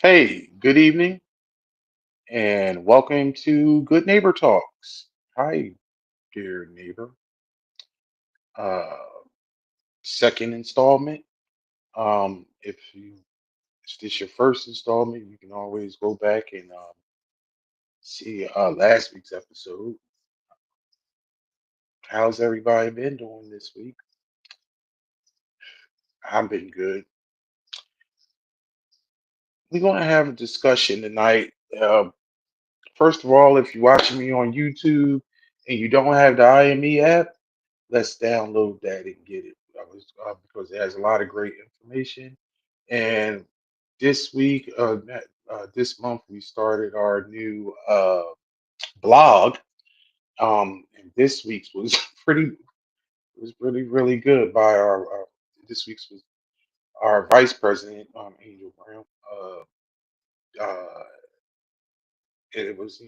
Hey, good evening and welcome to Good Neighbor Talks. Hi, dear neighbor. Uh, Second installment. If this your first installment, you can always go back and see last week's episode. How's everybody been doing this week? I've been good. We're going to have a discussion tonight. First of all, if you're watching me on YouTube and you don't have the IME app, let's download that and get it. Because it has a lot of great information. And this week, this month, we started our new blog. And this week's was was really really good by our this week's was our vice president, Angel Brown. Uh, it was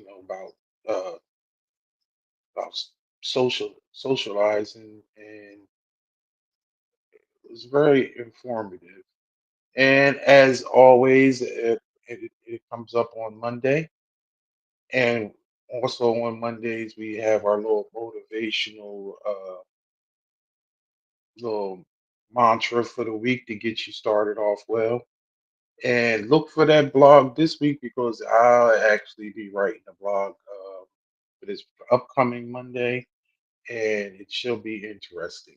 uh, about socializing, and it was very informative. And as always, it comes up on Monday. And also on Mondays, we have our little motivational little mantra for the week to get you started off well. And look for that blog this week because I'll actually be writing a blog for this upcoming Monday, and it should be interesting.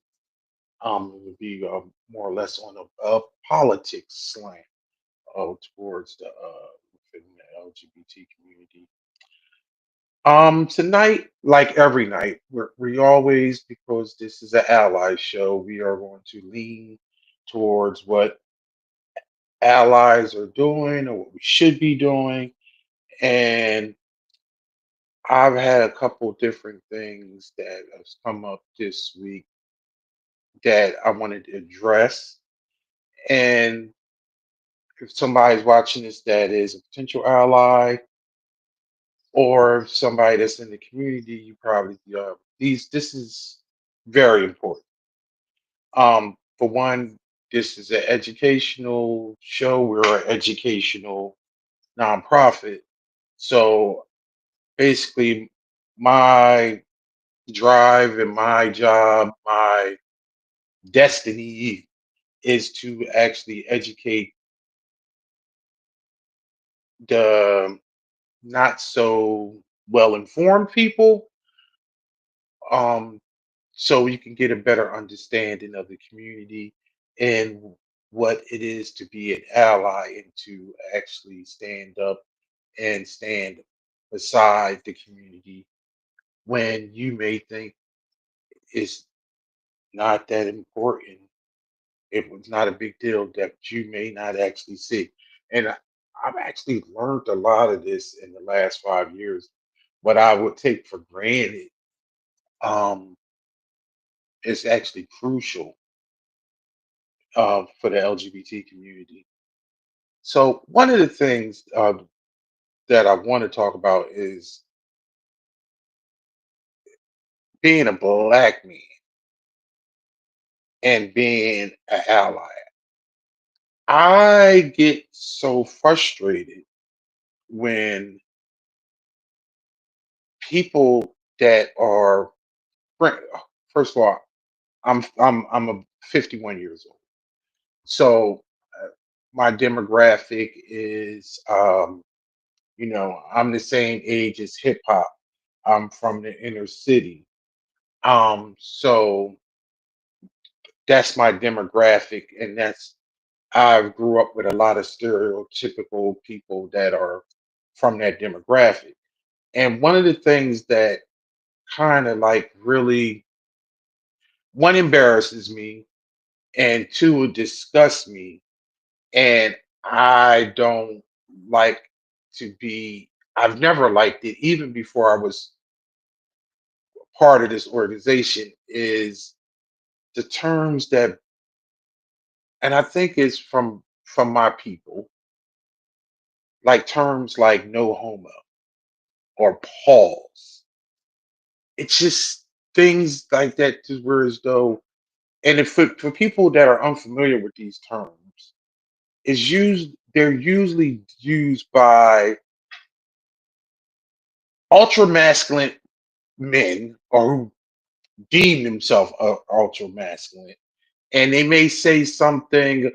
It will be more or less on a politics slant towards the within the LGBT community. Tonight, like every night, we always, because this is an ally show, we are going to lean towards what allies are doing or what we should be doing. And I've had a couple different things that have come up this week that I wanted to address. And if somebody's watching this that is a potential ally, or somebody that's in the community, you probably these this is very important. For one, this is an educational show. We're an educational nonprofit, so basically, my drive and my job, my destiny is to actually educate the not so well informed people, um, so you can get a better understanding of the community and what it is to be an ally and to actually stand up and stand beside the community when you may think it's not that important. It was not a big deal that you may not actually see. And I've actually learned a lot of this in the last 5 years. What I would take for granted um, is actually crucial for the LGBT community. So, one of the things that I want to talk about is being a black man and being an ally. I get so frustrated when people that are fr- first of all, I'm a 51 years old, so uh, my demographic is I'm the same age as hip hop. I'm from the inner city, so that's my demographic, and that's I grew up with a lot of stereotypical people that are from that demographic. And one of the things that kind of like really one embarrasses me and two disgusts me, and I don't like to be I've never liked it even before I was part of this organization is the terms that, and I think it's from my people, like terms like no homo or pause. It's just things like that to where as though, and if for people that are unfamiliar with these terms, is used. they're usually used by ultra masculine men or who deem themselves ultra masculine, and they may say something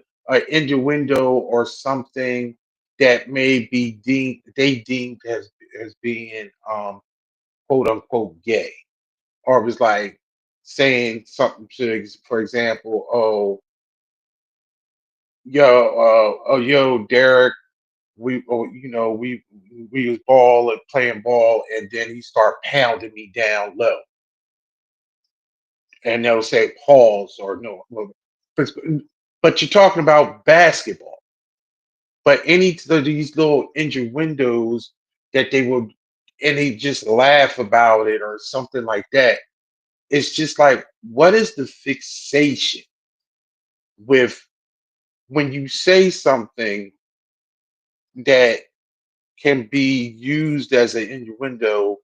innuendo or something that may be deemed they deemed as being quote unquote gay, or it was like saying something to for example, yo Derek, we was playing ball, and then he start pounding me down low, and they'll say pause or no, but, but you're talking about basketball. But any of these little innuendos that they would, and they just laugh about it or something like that. It's just like, what is the fixation with when you say something that can be used as an innuendo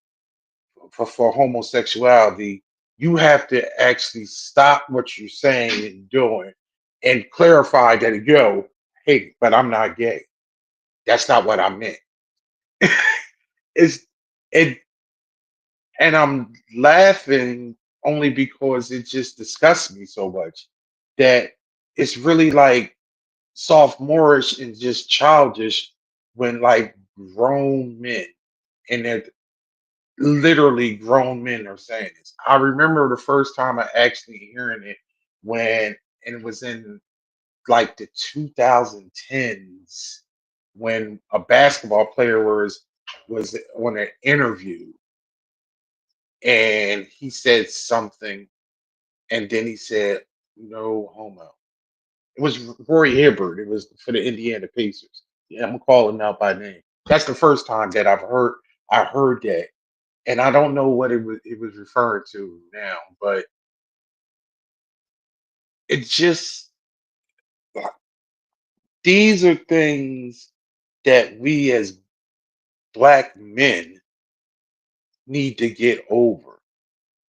for homosexuality? You have to actually stop what you're saying and doing and clarify that, yo, hey, but I'm not gay. That's not what I meant. It's it and I'm laughing only because it just disgusts me so much that it's really like sophomorish and just childish when like grown men, and they're literally grown men are saying this. I remember the first time I actually hearing it when, and it was in like the 2010s, when a basketball player was on an interview, and he said something, and then he said, "No homo." It was Roy Hibbert. It was for the Indiana Pacers. Yeah, I'm gonna call him out by name. That's the first time that I heard that, and I don't know what it was referring to now, but it's just these are things that we as black men need to get over,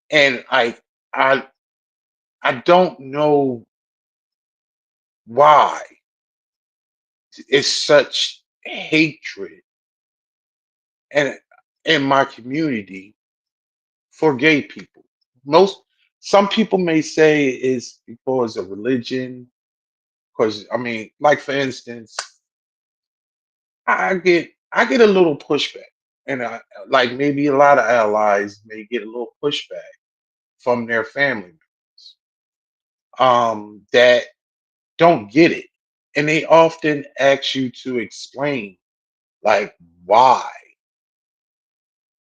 and I I don't know why it's such hatred and in my community for gay people. Most Some people may say it's because of religion, because I mean, like for instance, I get a little pushback, and like maybe a lot of allies may get a little pushback from their family members that don't get it, and they often ask you to explain like why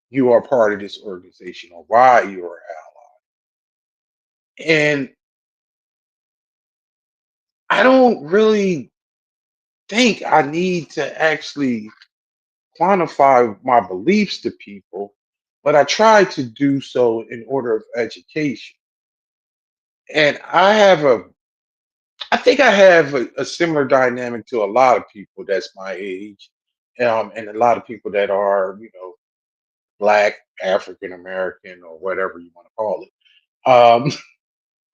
you are part of this organization or why you are out. And I don't really think I need to actually quantify my beliefs to people, but I try to do so in order of education. And I think I have a similar dynamic to a lot of people that's my age, and a lot of people that are, Black, African American, or whatever you want to call it. Um,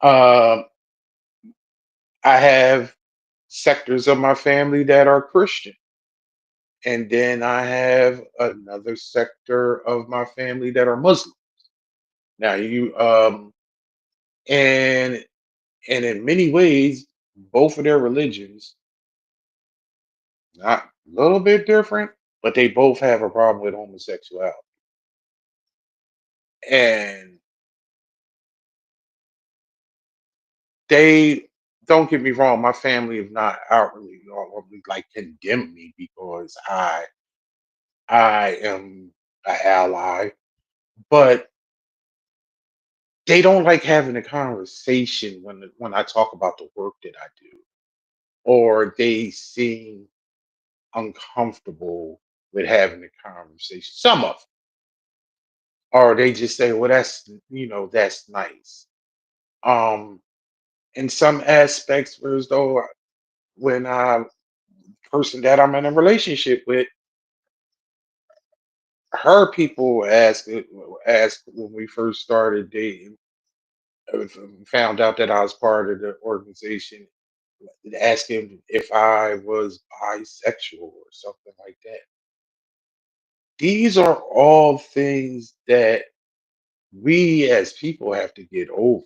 um, I have sectors of my family that are Christian, and then I have another sector of my family that are Muslim. Now you and in many ways, both of their religions not a little bit different, but they both have a problem with homosexuality. And they don't get me wrong, my family have not outwardly or like condemned me because I am an ally, but they don't like having a conversation when I talk about the work that I do, or they seem uncomfortable with having a conversation. Some of them, or they just say, "Well, that's nice." Um, in some aspects, whereas though when person that I'm in a relationship with, her people asked when we first started dating, found out that I was part of the organization. ask him if I was bisexual or something like that. These are all things that we as people have to get over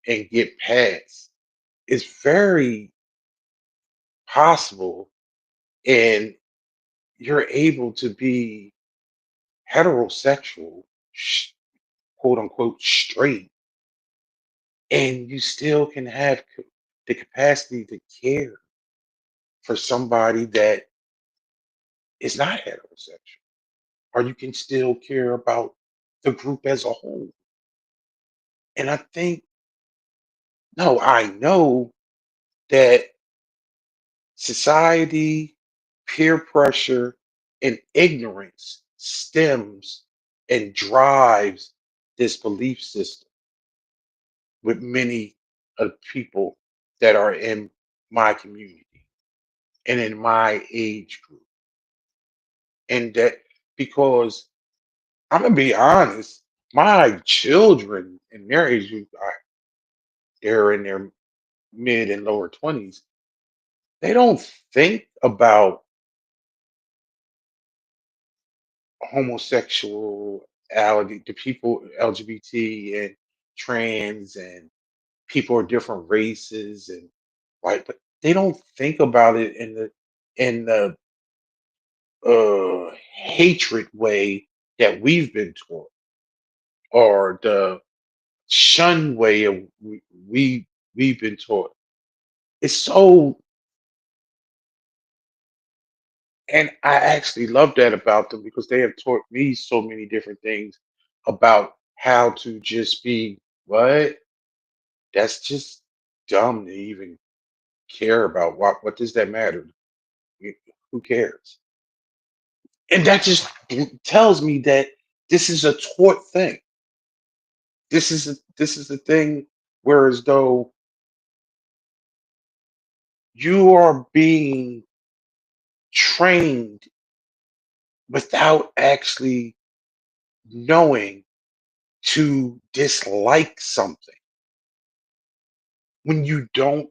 and get past. It's very possible, and you're able to be heterosexual, sh- quote unquote, straight, and you still can have the capacity to care for somebody that is not heterosexual, or you can still care about the group as a whole. And I think, no, I know that society, peer pressure, and ignorance stems and drives this belief system with many of people that are in my community and in my age group. And that because I'm gonna be honest, my children in their age group, they're in their mid and lower 20s. They don't think about homosexuality, the people LGBT and trans and people of different races and white, but they don't think about it in the hatred way that we've been taught, or the shun way of we've been taught. It's so, and I actually love that about them because they have taught me so many different things about how to just be what. That's just dumb to even care about. What does that matter? You- Who cares? And that just tells me that this is a taught thing. This is a thing whereas though you are being trained without actually knowing to dislike something when you don't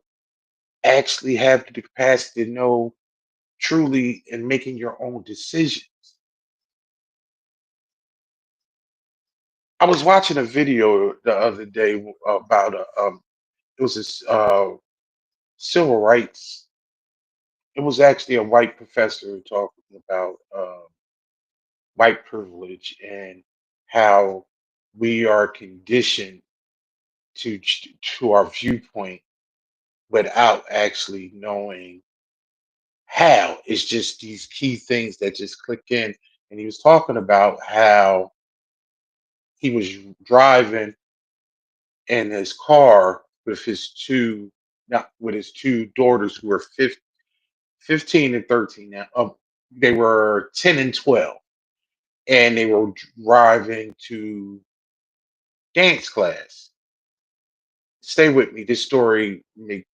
actually have the capacity to know truly in making your own decisions. I was watching a video the other day about it was this civil rights. It was actually a white professor talking about white privilege and how we are conditioned to our viewpoint without actually knowing how. It's just these key things that just click in. And he was talking about how he was driving in his car with his two, not with his two daughters who were 15 and 13 now. They were 10 and 12, and they were driving to dance class. Stay with me. This story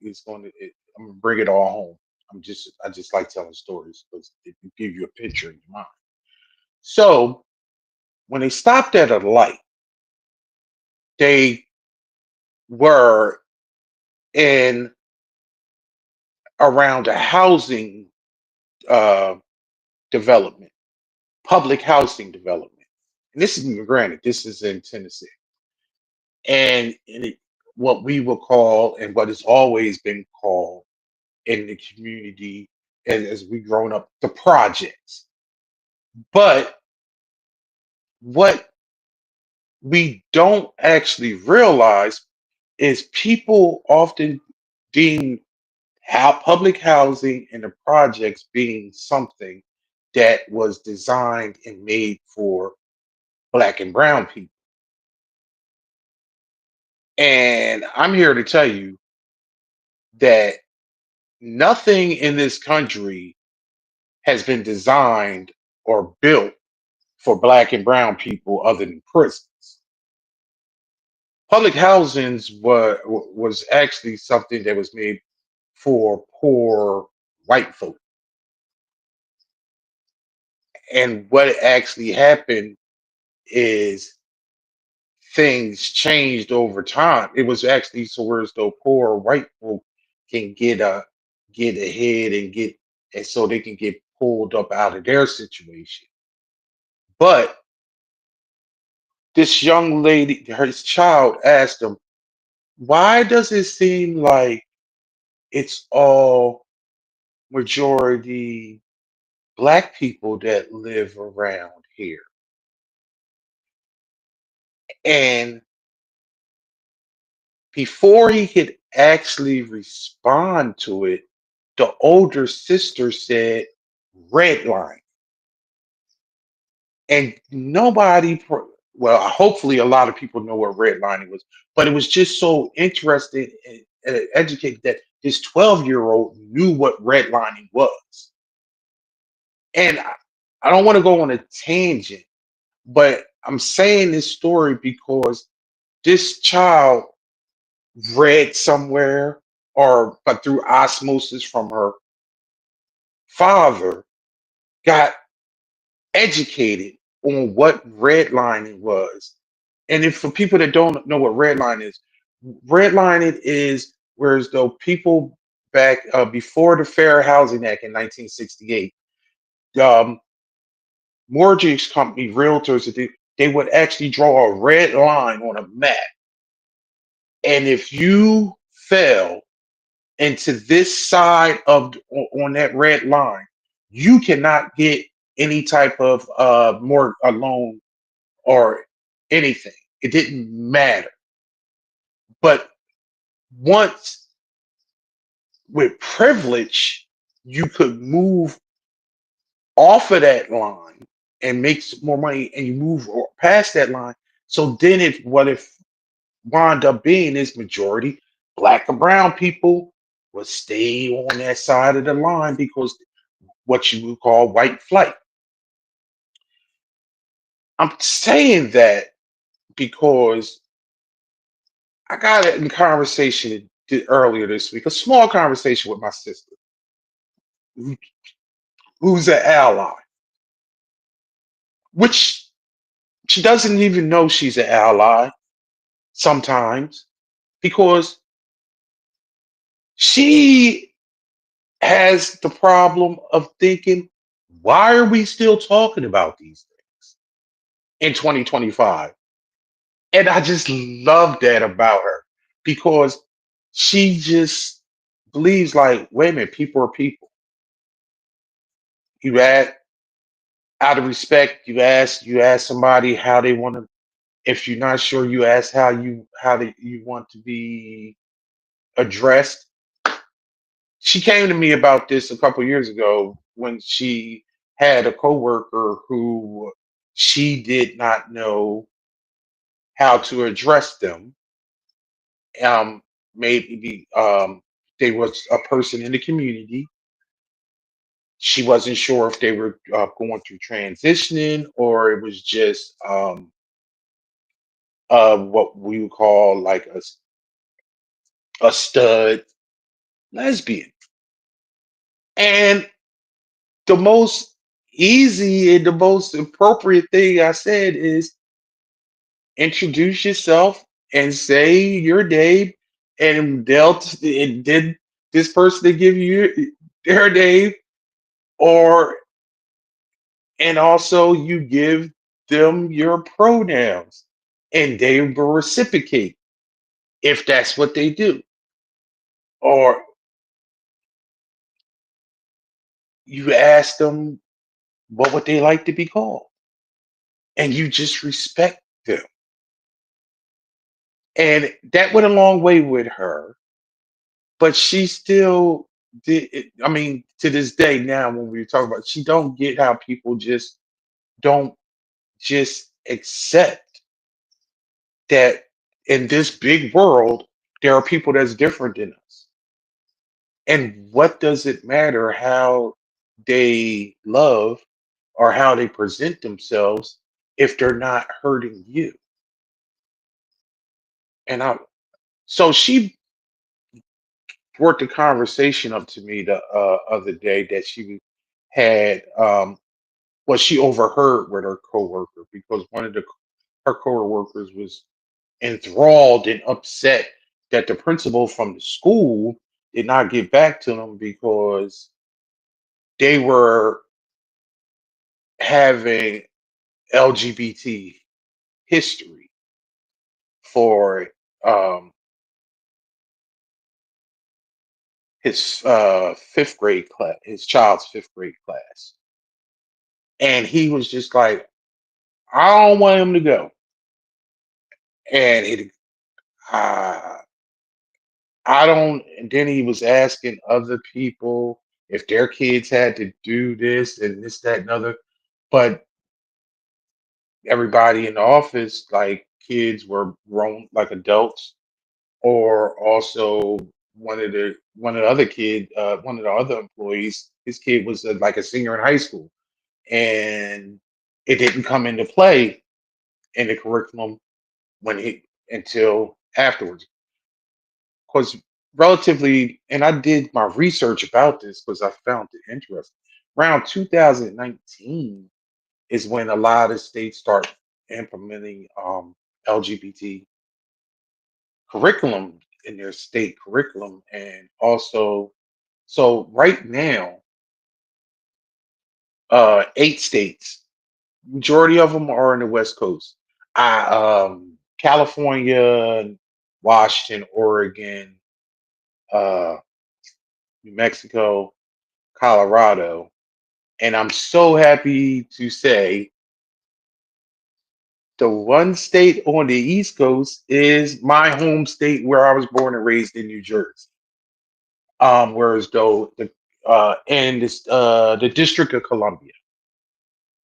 is going to. I'm gonna bring it all home. I just like telling stories because it can give you a picture in your mind. So when they stopped at a light, they were in around a housing uh, development, public housing development. And this is granted, this is in Tennessee, and what we will call and what has always been called in the community as we grown up, the projects. But what we don't actually realize is people often deem how public housing and the projects being something that was designed and made for black and brown people. And I'm here to tell you that nothing in this country has been designed or built for black and brown people other than prisons. Public housings was actually something that was made for poor white folk. And what actually happened is things changed over time. It was actually so whereas though poor white folk can get ahead and get, and so they can get pulled up out of their situation. But this young lady, her child asked him, why does it seem like it's all majority black people that live around here? And before he could actually respond to it, the older sister said, red line. And well, hopefully a lot of people know what redlining was, but it was just so interesting and educated that this 12-year-old knew what redlining was. And I don't want to go on a tangent, but I'm saying this story because this child read somewhere, or but through osmosis from her father, got educated on what redlining was. And if for people that don't know what redlining is whereas though people back before the Fair Housing Act in 1968, um, mortgage company realtors, they would actually draw a red line on a map, and if you fell into this side of on that red line, you cannot get any type of more a loan or anything. It didn't matter. But once with privilege, you could move off of that line and make some more money, and you move past that line. So then, if what if wound up being is majority black or brown people will stay on that side of the line because what you would call white flight. I'm saying that because I got it in conversation earlier this week, a small conversation with my sister, who- who's an ally, which she doesn't even know she's an ally sometimes because she has the problem of thinking, why are we still talking about these things in 2025? And I just love that about her because she just believes like, wait a minute, people are people. You add out of respect, you ask somebody how they want to. If you're not sure, you ask how you want to be addressed. She came to me about this a couple years ago when she had a coworker who she did not know how to address them. Um, maybe there was a person in the community. She wasn't sure if they were going through transitioning or it was just what we would call like a stud lesbian. And the most easy and the most appropriate thing I said is introduce yourself and say you're Dave, and and did this person to give you their name, or and also you give them your pronouns, and they will reciprocate if that's what they do, or you ask them what would they like to be called, and you just respect them. And that went a long way with her, but she still did I mean, to this day now when we talk about, she don't get how people just don't just accept that in this big world there are people that's different than us. And what does it matter how they love or how they present themselves if they're not hurting you? And I so she brought the conversation up to me the other day that she had well, she overheard with her coworker because one of her coworkers was enthralled and upset that the principal from the school did not get back to them because they were having LGBT history for um, his fifth grade class, his child's fifth grade class, and he was just like, I don't want him to go, and uh, I don't. And then he was asking other people if their kids had to do this and this, that, and other, but everybody in the office, like kids, were grown like adults, or also one of the other kid, one of the other employees, his kid was like a senior in high school, and it didn't come into play in the curriculum when he until afterwards. Because relatively, and I did my research about this because I found it interesting. Around 2019 is when a lot of states start implementing LGBT curriculum in their state curriculum, and also, so right now, 8 states, majority of them are in the West Coast. California, Washington, Oregon, uh, New Mexico, Colorado, and I'm so happy to say the one state on the East Coast is my home state where I was born and raised in New Jersey. Whereas though the District of Columbia,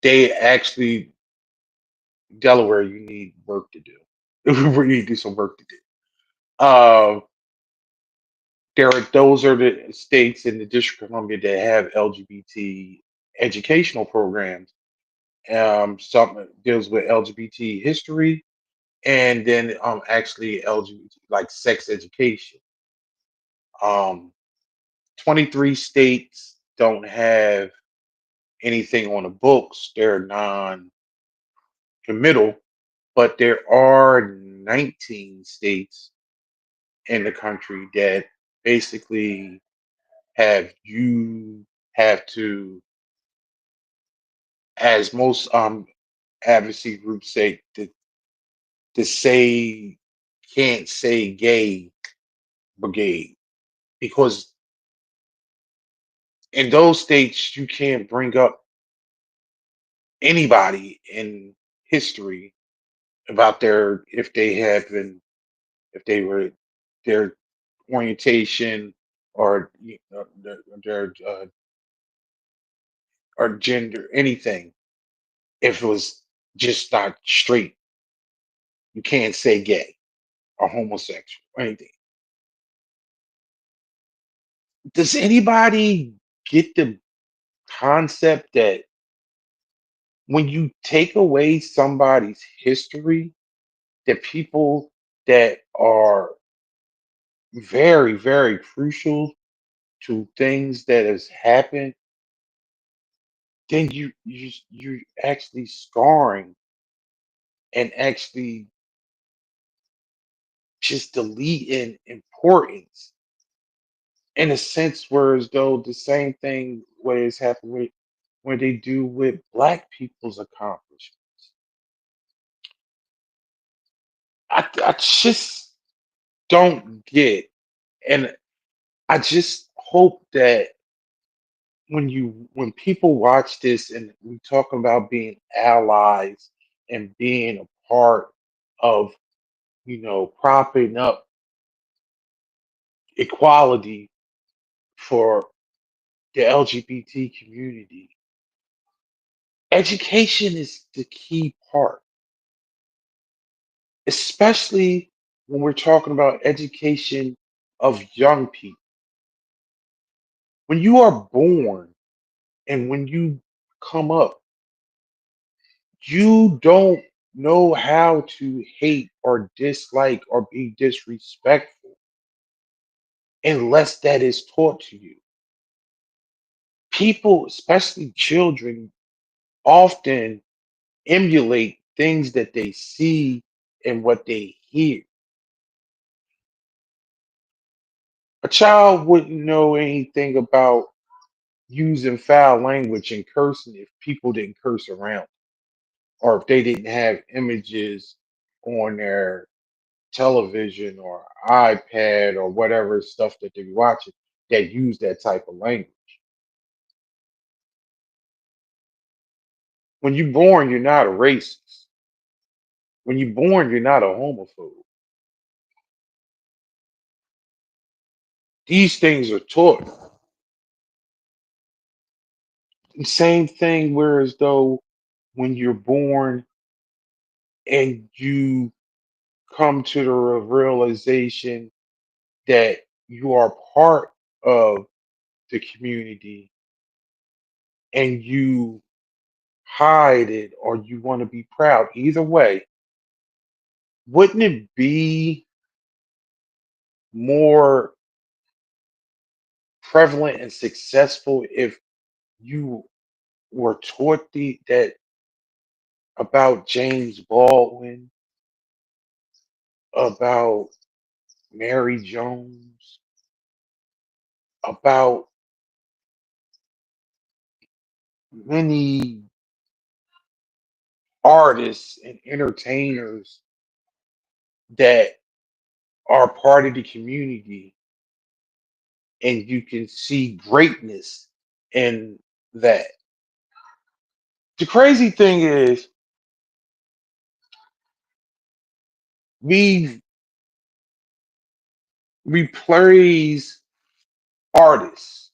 they actually Delaware, you need work to do. We need to do some work to do. Uh, those are the states in the District of Columbia that have LGBT educational programs. Something deals with LGBT history, and then actually LGBT like sex education. Um, 23 states don't have anything on the books. They're non-committal, but there are 19 states in the country that basically have you have to, as most advocacy groups say, to say can't say gay brigade, because in those states you can't bring up anybody in history about their if they have been if they were their orientation or their or gender, anything. If it was just not straight, you can't say gay or homosexual or anything. Does anybody get the concept that when you take away somebody's history, that people that are very, very crucial to things that has happened, then you actually scarring and actually just deleting importance in a sense, whereas though the same thing what is happening with what they do with black people's accomplishments. I just don't get, and I just hope that when people watch this and we talk about being allies and being a part of propping up equality for the LGBT community, education is the key part, especially when we're talking about education of young people. When you are born and when you come up, you don't know how to hate or dislike or be disrespectful unless that is taught to you. People, especially children, often emulate things that they see and what they hear. A child wouldn't know anything about using foul language and cursing if people didn't curse around, or if they didn't have images on their television or iPad or whatever stuff that they're watching that use that type of language. When you're born, you're not a racist. When you're born, you're not a homophobe. These things are taught. The same thing, whereas though when you're born and you come to the realization that you are part of the community and you hide it or you want to be proud, either way, wouldn't it be more prevalent and successful if you were taught that about James Baldwin, about Mary Jones, about many artists and entertainers that are part of the community, and you can see greatness in that. The crazy thing is, we we praise artists,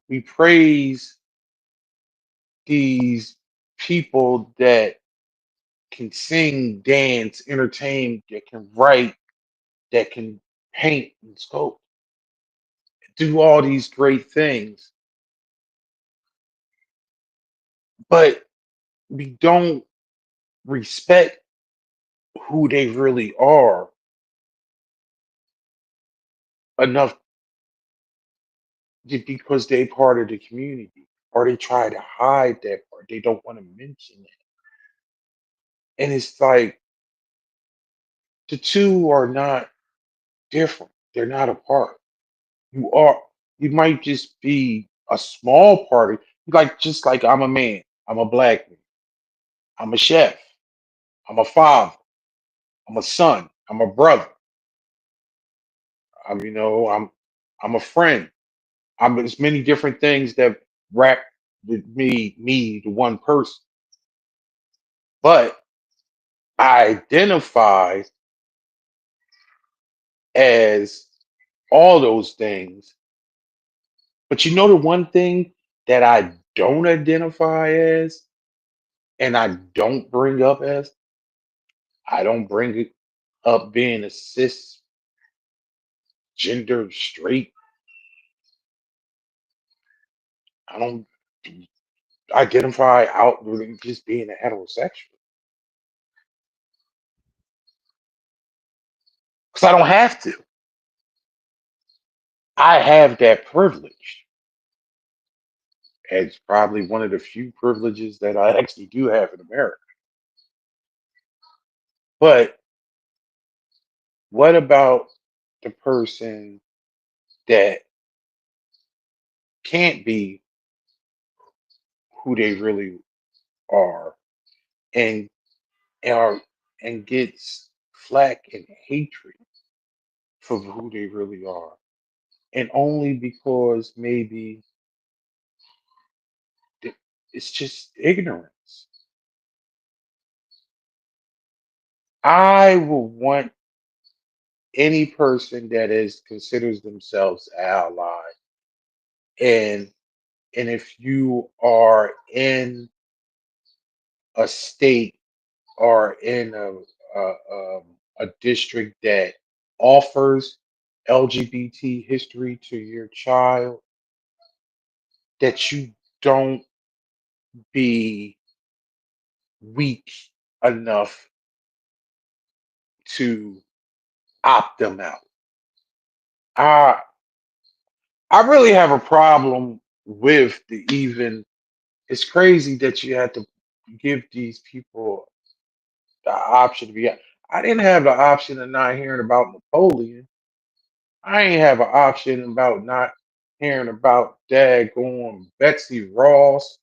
we praise these people that can sing, dance, entertain, that can write, that can paint and sculpt, do all these great things, but we don't respect who they really are enough because they part of the community, or they try to hide that part. They don't want to mention it. And it's like the two are not different. They're not apart. You are you might just be a small part of, like, just like I'm a man, I'm a black man, I'm a chef, I'm a father, I'm a son, I'm a brother, I'm a friend. I'm There's many different things that wrap me the one person. But I identify as all those things. But you know the one thing that I don't identify as and I don't bring up as, I don't bring it up being a cisgender straight. I don't identify outwardly just being a heterosexual because I don't have to. I have that privilege. It's probably one of the few privileges that I actually do have in America. But what about the person that can't be who they really are and are and gets flack and hatred for who they really are? And only because maybe th- it's just ignorance. I will want any person that is considers themselves ally, and if you are in a state or in a district that offers LGBT history to your child, that you don't be weak enough to opt them out. I I really have a problem with the even. It's crazy that you had to give these people the option to be. I didn't have the option of not hearing about Napoleon. I ain't have an option about not hearing about daggone Betsy Ross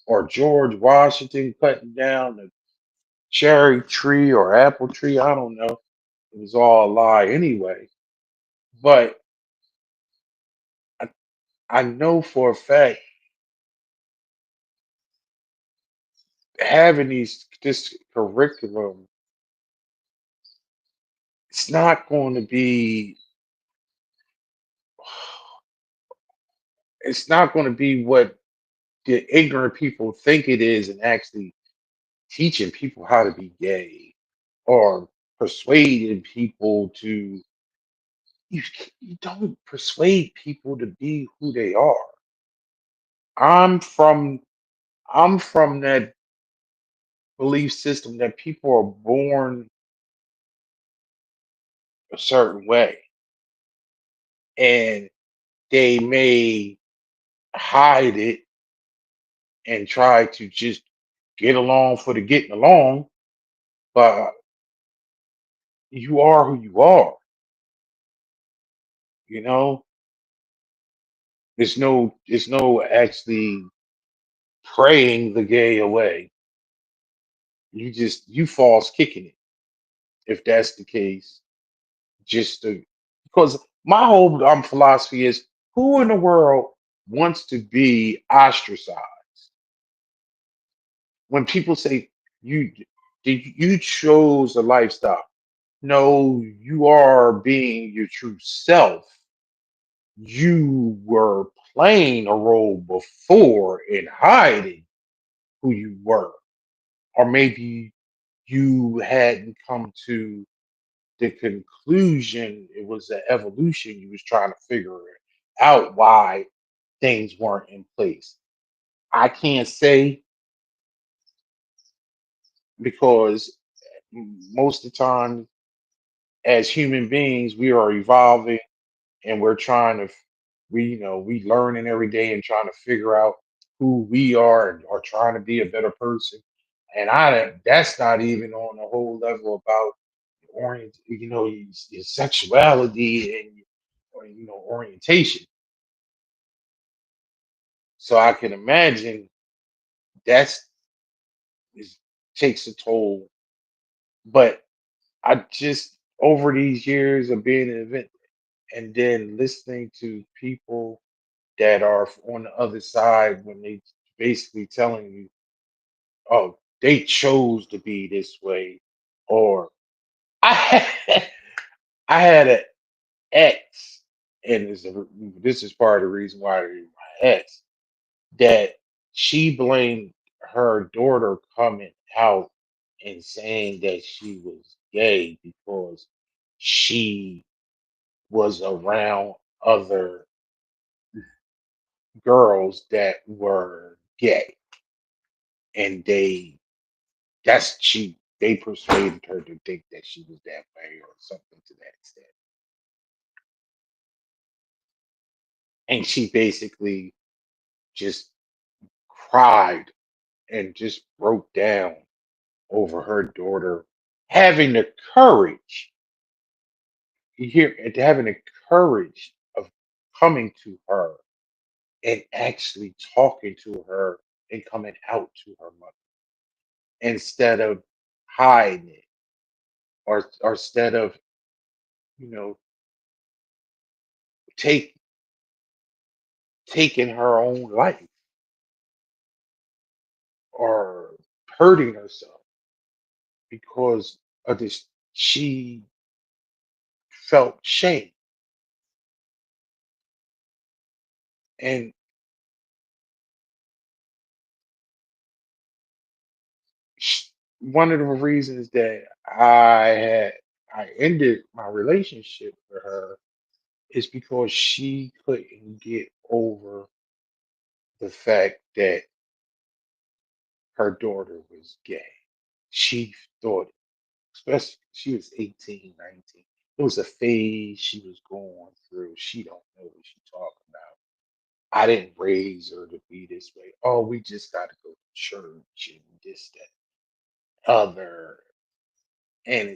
or George Washington cutting down the cherry tree or apple tree. I don't know. It was all a lie anyway. But I, I know for a fact having this curriculum, it's not going to be it's not going to be what the ignorant people think it is, and actually teaching people how to be gay or persuading people to you, you don't persuade people to be who they are. I'm from I'm from that belief system that people are born a certain way and they may hide it and try to just get along for the getting along, but you are who you are. You know, there's no actually praying the gay away. You false kicking it if that's the case. Just to, because my whole philosophy is who in the world wants to be ostracized? When people say you you chose a lifestyle, no, you are being your true self. You were playing a role before and hiding who you were, or maybe you hadn't come to the conclusion. It was the evolution. You was trying to figure out why things weren't in place. I can't say because most of the time, as human beings, we are evolving and we're trying to we learning every day and trying to figure out who we are and are trying to be a better person. And that's not even on the whole level about your sexuality and orientation. So I can imagine that's is takes a toll. But I just over these years of being an event and then listening to people that are on the other side when they basically telling you, oh, they chose to be this way, or I had, I had an ex, and this is part of the reason why I my ex that she blamed her daughter coming out and saying that she was gay because she was around other girls that were gay and they persuaded her to think that she was that way or something to that extent. And she basically just cried and just broke down over her daughter having the courage, you hear it, having the courage of coming to her and actually talking to her and coming out to her mother instead of hiding it or instead of you know take taking her own life or hurting herself because of this. She felt shame. And one of the reasons that I ended my relationship with her is because she couldn't get over the fact that her daughter was gay. She thought, especially she was 18, 19. It was a phase she was going through. She don't know what she's talking about. I didn't raise her to be this way. Oh, we just got to go to church and this, that, other. And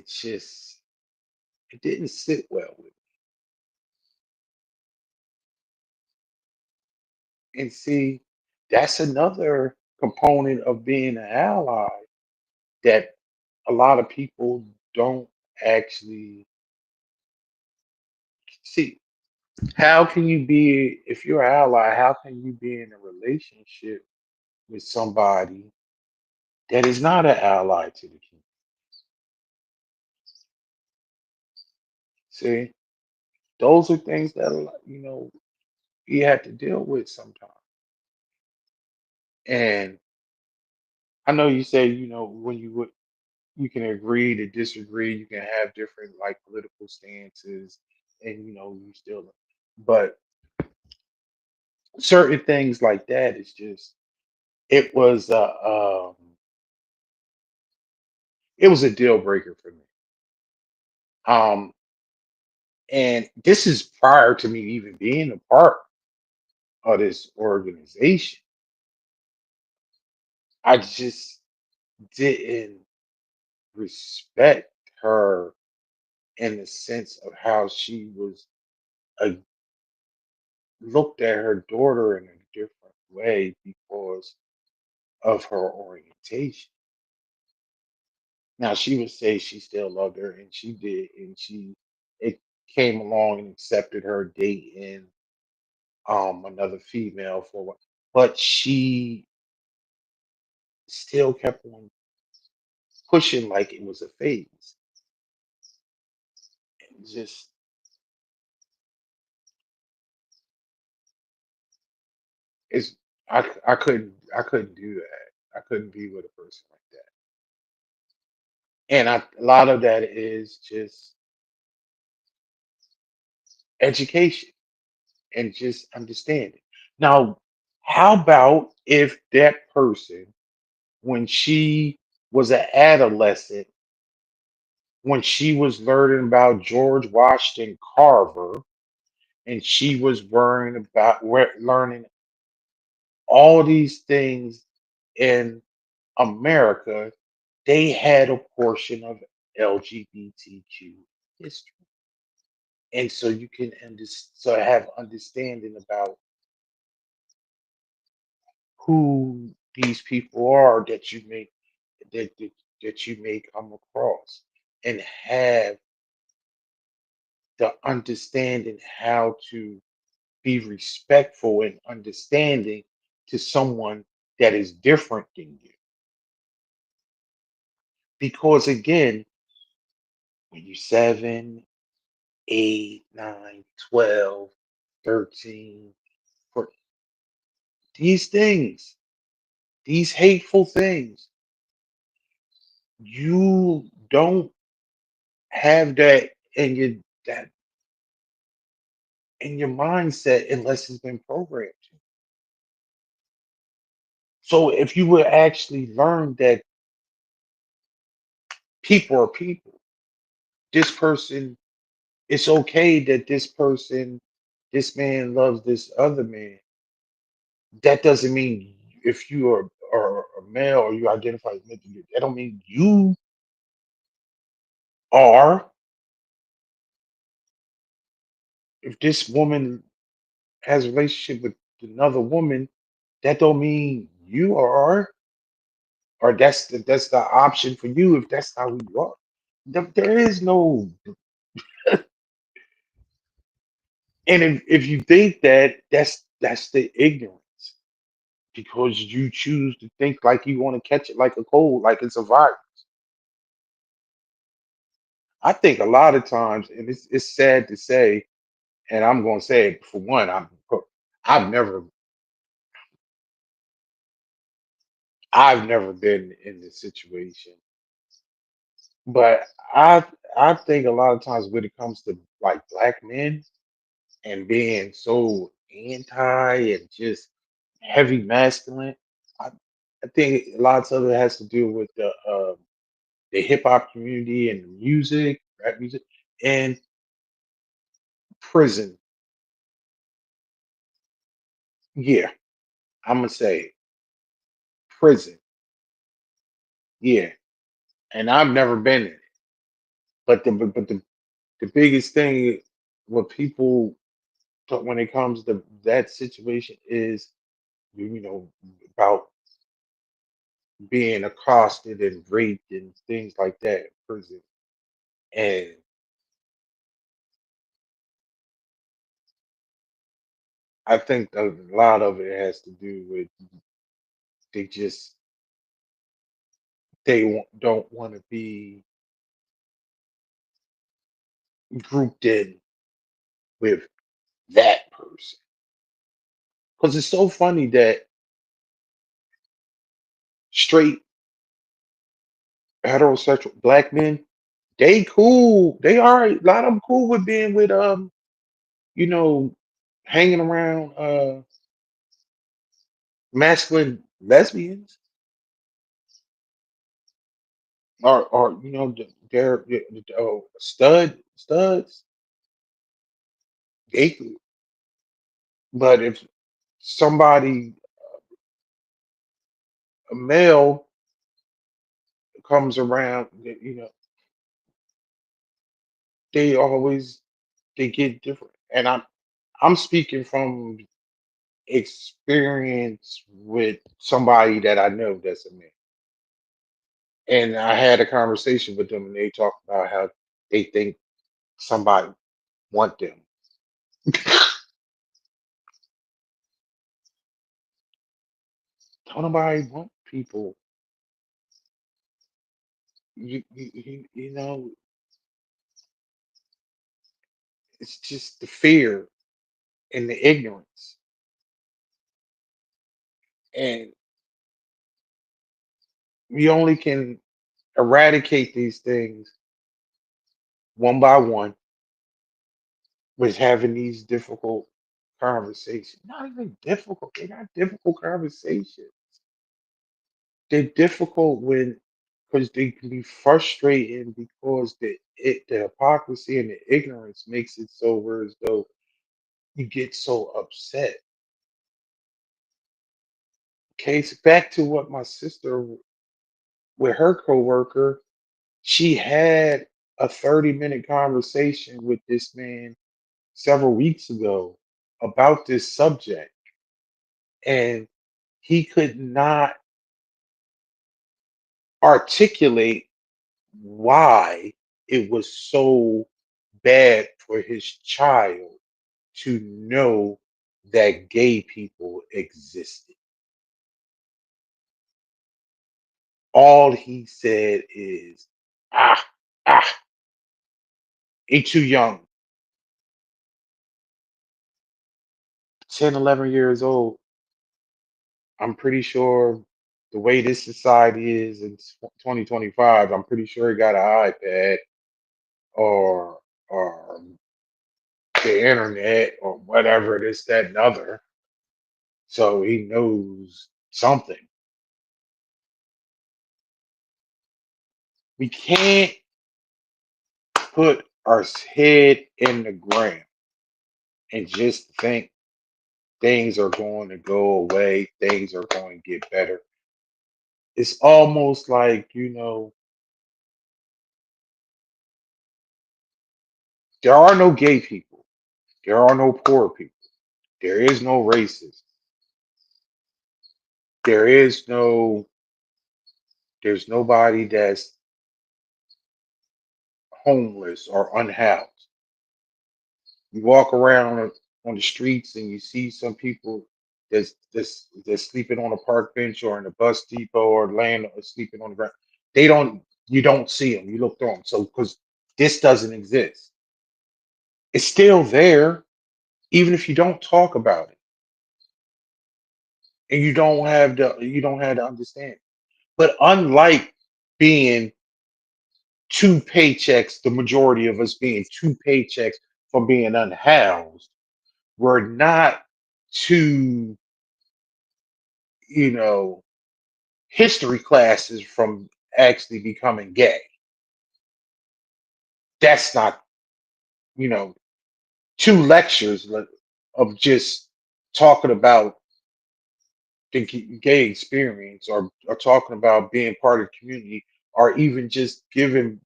it didn't sit well with me. And see, that's another component of being an ally that a lot of people don't actually see. How can you be, if you're an ally, how can you be in a relationship with somebody that is not an ally to the community? See, those are things that you have to deal with sometimes. And I know you say, when you can agree to disagree, you can have different like political stances, and you still, but certain things like that is just it was it was a deal breaker for me. Um, and this is prior to me even being a part of this organization. I just didn't respect her in the sense of how she was uh, looked at her daughter in a different way because of her orientation. Now she would say she still loved her, and she did, and she it came along and accepted her dating another female for what, but she still kept on pushing like it was a phase. And just it's I couldn't do that. I couldn't be with a person like that. And a lot of that is just education and just understanding. Now, how about if that person, when she was an adolescent, when she was learning about George Washington Carver, and she was learning all these things in America, they had a portion of LGBTQ history. And so you can have understanding about who these people are that you may come across, and have the understanding how to be respectful and understanding to someone that is different than you. Because again, when you're 7, 8, 9, 12, 13, for these things, these hateful things, you don't have that in your mindset unless it's been programmed. So if you would actually learn that people are people, this person, it's okay that this man loves this other man. That doesn't mean if you are a male or you identify as male, that don't mean you are. If this woman has a relationship with another woman, that don't mean you are, or that's the option for you if that's how you are. There is no, and if you think that, that's the ignorance, because you choose to think like you want to catch it like a cold, like it's a virus. I think a lot of times, and it's sad to say, and I'm going to say it for one, I've never I've never been in this situation, but I I think a lot of times when it comes to like black men and being so anti and just heavy masculine, I, I think a lot of it has to do with the hip hop community and the music, rap music, and prison. Yeah, I'm gonna say prison. Yeah, and I've never been in it, but the biggest thing what people when it comes to that situation is you know, about being accosted and raped and things like that in prison. And I think a lot of it has to do with they just don't want to be grouped in with that person. Because it's so funny that straight heterosexual black men, they cool. They are a lot of them cool with being with you know, hanging around masculine lesbians or they're studs. They cool. But if somebody a male comes around, they always they get different. And I'm speaking from experience with somebody that I know that's a man. And I had a conversation with them and they talked about how they think somebody want them. Don't nobody want people. You know, it's just the fear and the ignorance. And we only can eradicate these things one by one with having these difficult conversations. Not even difficult. They're not difficult conversations. They're difficult when because they can be frustrating because the hypocrisy and the ignorance makes it so where as though you get so upset. Case back to what my sister with her coworker, she had a 30-minute conversation with this man several weeks ago about this subject, and he could not articulate why it was so bad for his child to know that gay people existed. All he said is, ah, ah, he too young, 10, 11 years old. I'm pretty sure the way this society is in 2025, I'm pretty sure he got an iPad or the internet or whatever, this, that, and other. So he knows something. We can't put our head in the ground and just think things are going to go away, things are going to get better. It's almost like, there are no gay people, there are no poor people, there is no racism, there is no, there's nobody that's homeless or unhoused. You walk around on the streets and you see some people that's sleeping on a park bench or in a bus depot or laying or sleeping on the ground. You don't see them. You look through them. So because this doesn't exist, it's still there, even if you don't talk about it and you don't have the understanding. But unlike being two paychecks, the majority of us being two paychecks from being unhoused, we're not two, you know, history classes from actually becoming gay. That's not, you know, two lectures of just talking about the gay experience or talking about being part of the community or even just giving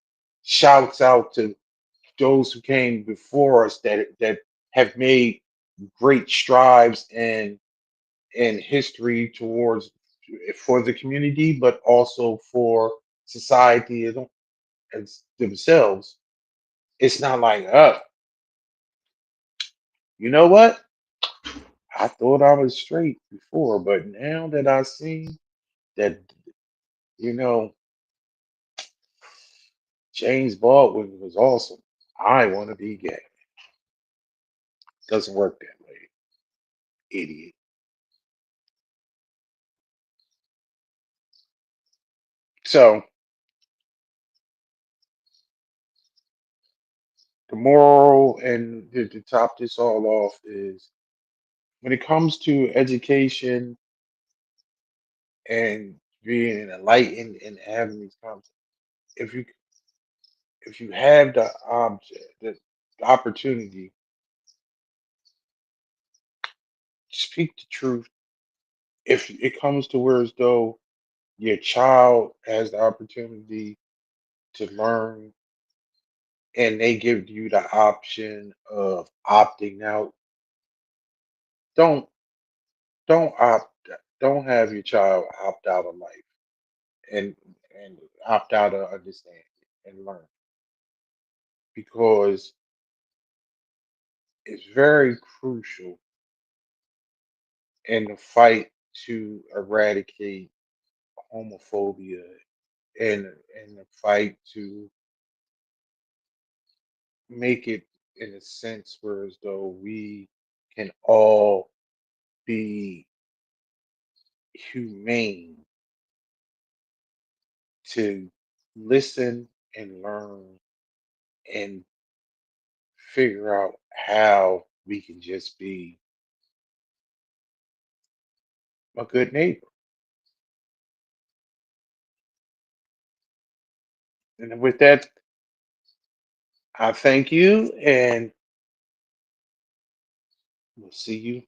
shouts out to those who came before us that have made great strides in in history towards for the community, but also for society as themselves. It's not like, you know what? I thought I was straight before, but now that I see that, you know, James Baldwin was awesome, I want to be gay. Doesn't work that way, idiot. So the moral and to top this all off is when it comes to education and being enlightened and having these conversations, if you if you have the opportunity, speak the truth. If it comes to where as though your child has the opportunity to learn and they give you the option of opting out, don't don't opt don't have your child opt out of life and and opt out of understanding and learn because it's very crucial in the fight to eradicate homophobia and in the fight to make it in a sense where as though we can all be humane to listen and learn and figure out how we can just be a good neighbor. And with that, I thank you and we'll see you